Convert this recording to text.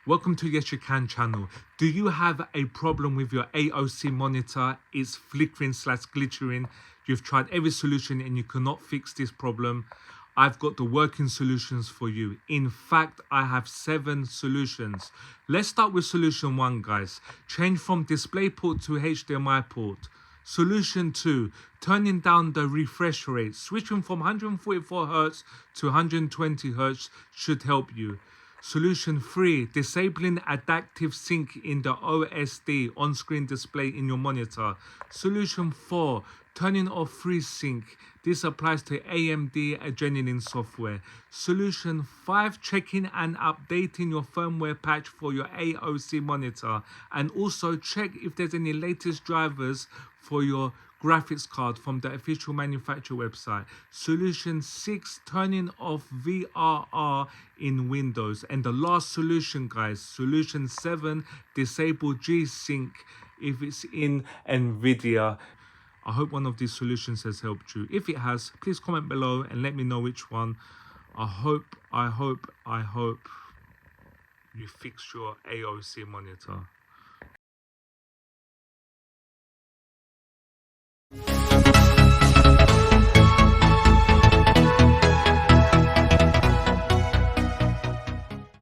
Welcome to Yes You Can channel. Do you have a problem with your AOC monitor? It's flickering / glittering. You've tried every solution and you cannot fix this problem. I've got the working solutions for you. In fact, I have 7 solutions. Let's start with solution 1, guys. Change from display port to HDMI port. Solution 2, turning down the refresh rate. Switching from 144 Hz to 120 Hz should help you. Solution 3, disabling adaptive sync in the OSD on-screen display in your monitor. Solution 4, turning off FreeSync. This applies to AMD Adrenaline software. Solution 5, checking and updating your firmware patch for your AOC monitor. And also check if there's any latest drivers for your graphics card from the official manufacturer website. Solution 6, turning off VRR in Windows. And the last solution, guys, solution 7, disable G-Sync if it's in NVIDIA. I hope one of these solutions has helped you. If it has, please comment below and let me know which one. I hope you fix your AOC monitor.